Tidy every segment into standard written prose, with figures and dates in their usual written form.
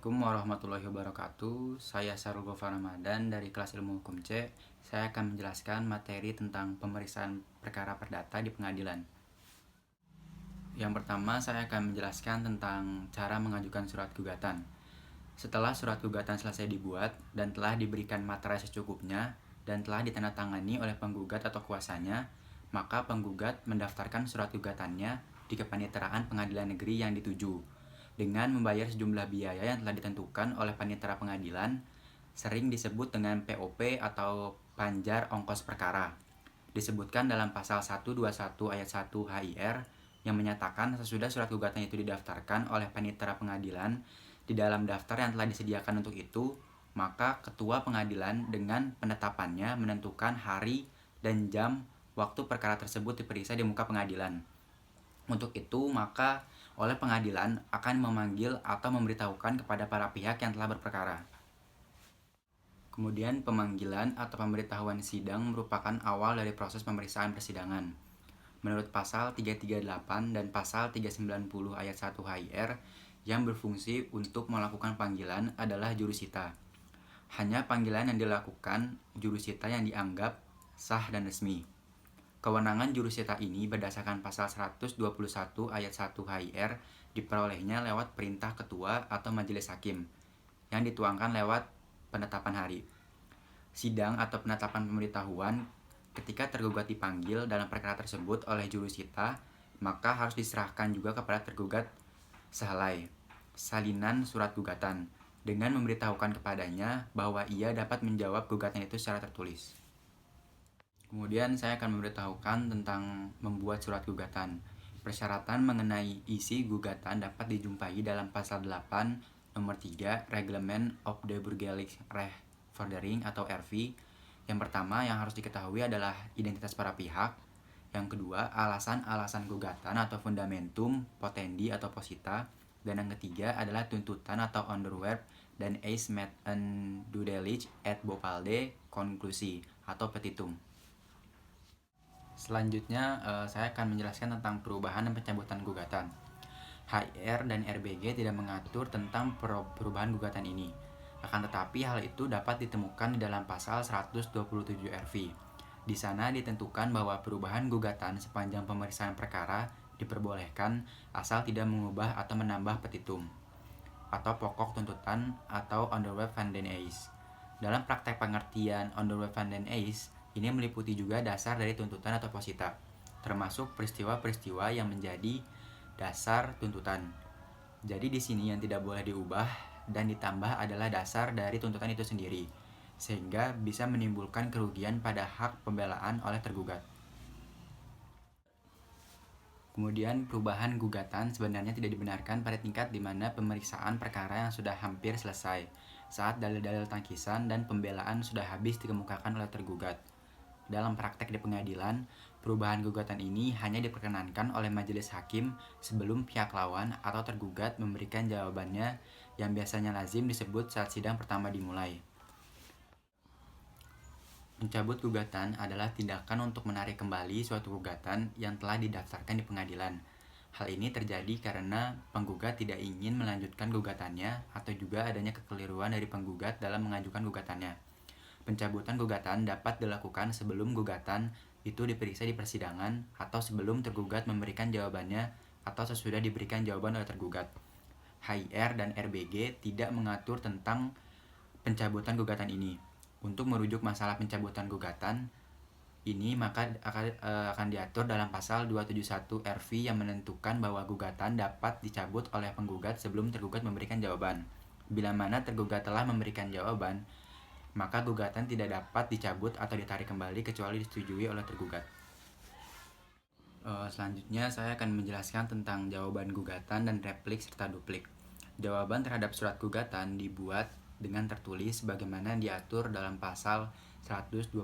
Assalamualaikum warahmatullahi wabarakatuh. Saya Sarul Gofar Ramadan dari kelas Ilmu Hukum C. Saya akan menjelaskan materi tentang pemeriksaan perkara perdata di pengadilan. Yang pertama, saya akan menjelaskan tentang cara mengajukan surat gugatan. Setelah surat gugatan selesai dibuat dan telah diberikan materai secukupnya dan telah ditandatangani oleh penggugat atau kuasanya, maka penggugat mendaftarkan surat gugatannya di kepaniteraan pengadilan negeri yang dituju dengan membayar sejumlah biaya yang telah ditentukan oleh panitera pengadilan, sering disebut dengan POP atau panjar ongkos perkara. Disebutkan dalam pasal 121 ayat 1 HIR yang menyatakan sesudah surat gugatan itu didaftarkan oleh panitera pengadilan di dalam daftar yang telah disediakan untuk itu, maka ketua pengadilan dengan penetapannya menentukan hari dan jam waktu perkara tersebut diperiksa di muka pengadilan. Untuk itu, maka oleh pengadilan akan memanggil atau memberitahukan kepada para pihak yang telah berperkara. Kemudian pemanggilan atau pemberitahuan sidang merupakan awal dari proses pemeriksaan persidangan. Menurut pasal 338 dan pasal 390 ayat 1 HIR, yang berfungsi untuk melakukan panggilan adalah jurusita. Hanya panggilan yang dilakukan jurusita yang dianggap sah dan resmi. Kewenangan jurusita ini berdasarkan pasal 121 ayat 1 HIR diperolehnya lewat perintah ketua atau majelis hakim yang dituangkan lewat penetapan hari. Sidang atau penetapan pemberitahuan ketika tergugat dipanggil dalam perkara tersebut oleh jurusita, maka harus diserahkan juga kepada tergugat sehelai salinan surat gugatan dengan memberitahukan kepadanya bahwa ia dapat menjawab gugatan itu secara tertulis. Kemudian saya akan memberitahukan tentang membuat surat gugatan. Persyaratan mengenai isi gugatan dapat dijumpai dalam pasal 8 nomor 3 Reglement of the Burgerlijk Rechtvordering atau RV. Yang pertama yang harus diketahui adalah identitas para pihak. Yang kedua, alasan-alasan gugatan atau fundamentum, potendi atau posita. Dan yang ketiga adalah tuntutan atau onderwerp dan eis met een duidelijk et bepaalde konklusie atau petitum. Selanjutnya, saya akan menjelaskan tentang perubahan dan pencabutan gugatan. HIR dan RBG tidak mengatur tentang perubahan gugatan ini. Akan tetapi hal itu dapat ditemukan di dalam pasal 127 RV. Di sana ditentukan bahwa perubahan gugatan sepanjang pemeriksaan perkara diperbolehkan asal tidak mengubah atau menambah petitum atau pokok tuntutan atau onderwerp van den eis. Dalam praktek pengertian onderwerp van den eis, ini meliputi juga dasar dari tuntutan atau posita, termasuk peristiwa-peristiwa yang menjadi dasar tuntutan. Jadi di sini yang tidak boleh diubah dan ditambah adalah dasar dari tuntutan itu sendiri, sehingga bisa menimbulkan kerugian pada hak pembelaan oleh tergugat. Kemudian perubahan gugatan sebenarnya tidak dibenarkan pada tingkat di mana pemeriksaan perkara yang sudah hampir selesai, saat dalil-dalil tangkisan dan pembelaan sudah habis dikemukakan oleh tergugat. Dalam praktek di pengadilan, perubahan gugatan ini hanya diperkenankan oleh majelis hakim sebelum pihak lawan atau tergugat memberikan jawabannya yang biasanya lazim disebut saat sidang pertama dimulai. Mencabut gugatan adalah tindakan untuk menarik kembali suatu gugatan yang telah didaftarkan di pengadilan. Hal ini terjadi karena penggugat tidak ingin melanjutkan gugatannya atau juga adanya kekeliruan dari penggugat dalam mengajukan gugatannya. Pencabutan gugatan dapat dilakukan sebelum gugatan itu diperiksa di persidangan atau sebelum tergugat memberikan jawabannya atau sesudah diberikan jawaban oleh tergugat. HIR dan RBG tidak mengatur tentang pencabutan gugatan ini. Untuk merujuk masalah pencabutan gugatan ini maka akan diatur dalam pasal 271 RV yang menentukan bahwa gugatan dapat dicabut oleh penggugat sebelum tergugat memberikan jawaban. Bila mana tergugat telah memberikan jawaban, maka gugatan tidak dapat dicabut atau ditarik kembali kecuali disetujui oleh tergugat. Selanjutnya saya akan menjelaskan tentang jawaban gugatan dan replik serta duplik. Jawaban terhadap surat gugatan dibuat dengan tertulis sebagaimana diatur dalam pasal 121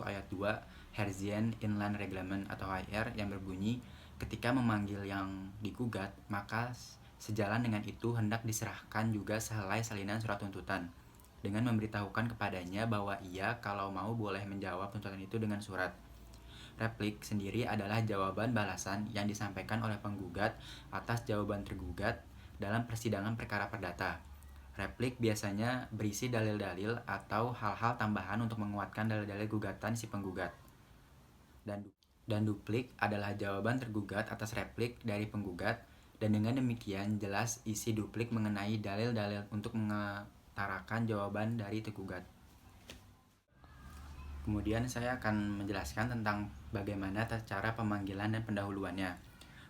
ayat 2 Herzien Inland Reglement atau HIR yang berbunyi, ketika memanggil yang digugat, maka sejalan dengan itu hendak diserahkan juga sehelai salinan surat tuntutan dengan memberitahukan kepadanya bahwa ia kalau mau boleh menjawab tuntutan itu dengan surat. Replik sendiri adalah jawaban balasan yang disampaikan oleh penggugat atas jawaban tergugat dalam persidangan perkara perdata. Replik biasanya berisi dalil-dalil atau hal-hal tambahan untuk menguatkan dalil-dalil gugatan si penggugat. Dan duplik adalah jawaban tergugat atas replik dari penggugat, dan dengan demikian jelas isi duplik mengenai dalil-dalil untuk mengutarakan jawaban dari tergugat. Kemudian saya akan menjelaskan tentang bagaimana cara pemanggilan dan pendahuluannya.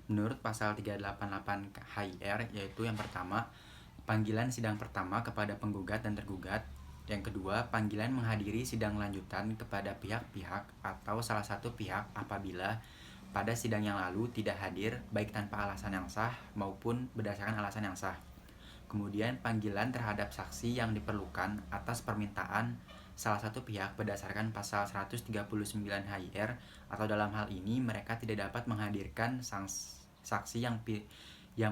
Menurut pasal 388 HIR, yaitu yang pertama, panggilan sidang pertama kepada penggugat dan tergugat. Yang kedua, panggilan menghadiri sidang lanjutan kepada pihak-pihak atau salah satu pihak apabila pada sidang yang lalu tidak hadir baik tanpa alasan yang sah maupun berdasarkan alasan yang sah. Kemudian panggilan terhadap saksi yang diperlukan atas permintaan salah satu pihak berdasarkan pasal 139 HIR, atau dalam hal ini mereka tidak dapat menghadirkan saksi yang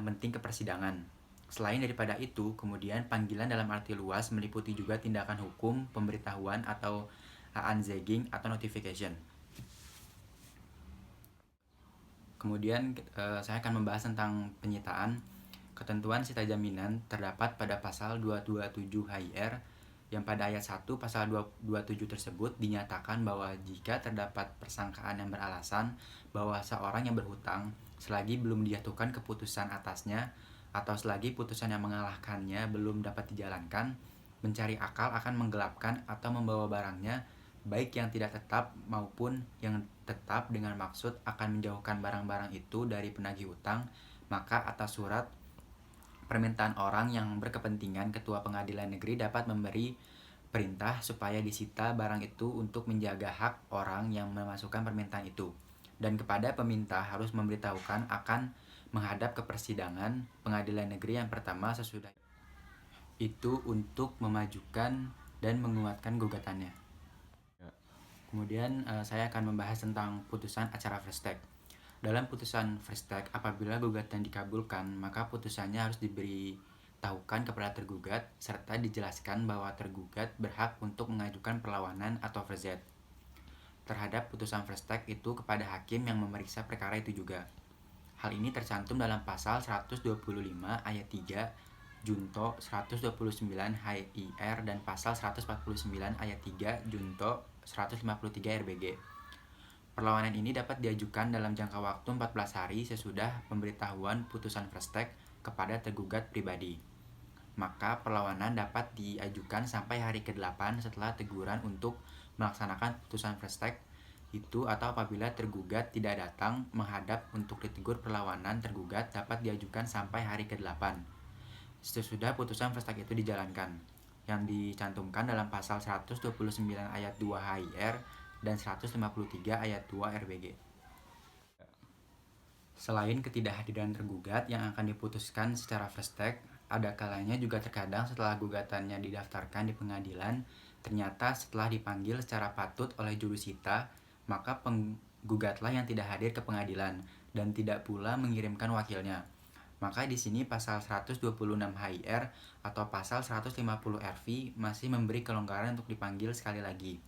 penting ke persidangan. Selain daripada itu, kemudian panggilan dalam arti luas meliputi juga tindakan hukum, pemberitahuan atau Anzeiging atau notification. Kemudian saya akan membahas tentang penyitaan. Ketentuan sita jaminan terdapat pada pasal 227 HIR, yang pada ayat 1 pasal 227 tersebut dinyatakan bahwa jika terdapat persangkaan yang beralasan bahwa seorang yang berhutang selagi belum dijatuhkan keputusan atasnya atau selagi putusan yang mengalahkannya belum dapat dijalankan, mencari akal akan menggelapkan atau membawa barangnya, baik yang tidak tetap maupun yang tetap, dengan maksud akan menjauhkan barang-barang itu dari penagih utang, maka atas surat permintaan orang yang berkepentingan, ketua pengadilan negeri dapat memberi perintah supaya disita barang itu untuk menjaga hak orang yang memasukkan permintaan itu, dan kepada peminta harus memberitahukan akan menghadap ke persidangan pengadilan negeri yang pertama sesudah itu untuk memajukan dan menguatkan gugatannya. Kemudian saya akan membahas tentang putusan acara first take. Dalam putusan first take, apabila gugatan dikabulkan, maka putusannya harus diberitahukan kepada tergugat serta dijelaskan bahwa tergugat berhak untuk mengajukan perlawanan atau verzet terhadap putusan first take itu kepada hakim yang memeriksa perkara itu juga. Hal ini tercantum dalam pasal 125 ayat 3 junto 129 HIR dan pasal 149 ayat 3 junto 153 RBG. Perlawanan ini dapat diajukan dalam jangka waktu 14 hari sesudah pemberitahuan putusan first take kepada tergugat pribadi. Maka perlawanan dapat diajukan sampai hari ke-8 setelah teguran untuk melaksanakan putusan first take itu, atau apabila tergugat tidak datang menghadap untuk ditegur, perlawanan tergugat dapat diajukan sampai hari ke-8 sesudah putusan first take itu dijalankan, yang dicantumkan dalam pasal 129 ayat 2 HIR dan 153 ayat 2 RBG. Selain ketidakhadiran tergugat yang akan diputuskan secara first take, ada kalanya juga terkadang setelah gugatannya didaftarkan di pengadilan, ternyata setelah dipanggil secara patut oleh jurusita, maka penggugatlah yang tidak hadir ke pengadilan dan tidak pula mengirimkan wakilnya. Maka di sini pasal 126 HIR atau pasal 150 RV masih memberi kelonggaran untuk dipanggil sekali lagi.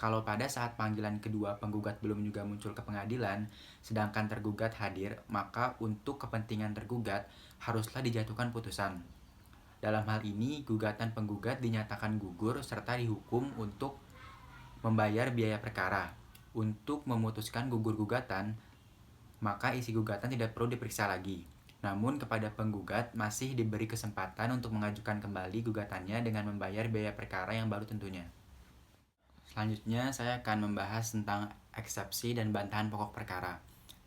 Kalau pada saat panggilan kedua penggugat belum juga muncul ke pengadilan, sedangkan tergugat hadir, maka untuk kepentingan tergugat haruslah dijatuhkan putusan. Dalam hal ini, gugatan penggugat dinyatakan gugur serta dihukum untuk membayar biaya perkara. Untuk memutuskan gugur gugatan, maka isi gugatan tidak perlu diperiksa lagi. Namun kepada penggugat masih diberi kesempatan untuk mengajukan kembali gugatannya dengan membayar biaya perkara yang baru tentunya. Selanjutnya saya akan membahas tentang eksepsi dan bantahan pokok perkara.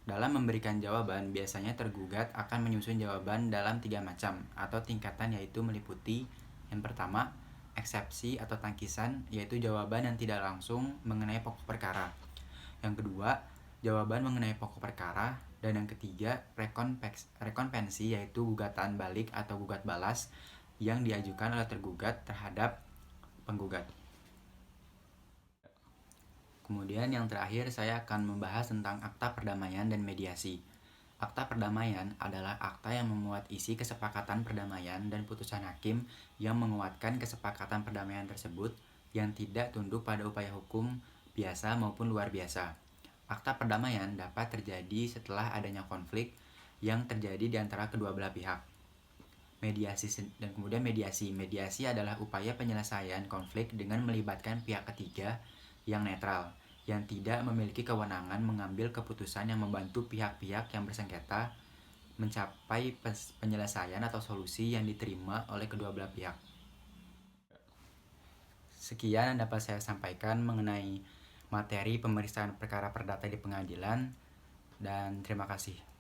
Dalam memberikan jawaban, biasanya tergugat akan menyusun jawaban dalam 3 macam atau tingkatan, yaitu meliputi yang pertama, eksepsi atau tangkisan, yaitu jawaban yang tidak langsung mengenai pokok perkara. Yang kedua, jawaban mengenai pokok perkara. Dan yang ketiga, rekonvensi, yaitu gugatan balik atau gugat balas yang diajukan oleh tergugat terhadap penggugat. Kemudian yang terakhir saya akan membahas tentang akta perdamaian dan mediasi. Akta perdamaian adalah akta yang memuat isi kesepakatan perdamaian dan putusan hakim yang menguatkan kesepakatan perdamaian tersebut yang tidak tunduk pada upaya hukum biasa maupun luar biasa. Akta perdamaian dapat terjadi setelah adanya konflik yang terjadi di antara kedua belah pihak. Dan kemudian mediasi. Mediasi adalah upaya penyelesaian konflik dengan melibatkan pihak ketiga yang netral, yang tidak memiliki kewenangan mengambil keputusan yang membantu pihak-pihak yang bersengketa mencapai penyelesaian atau solusi yang diterima oleh kedua belah pihak. Sekian yang dapat saya sampaikan mengenai materi pemeriksaan perkara perdata di pengadilan, dan terima kasih.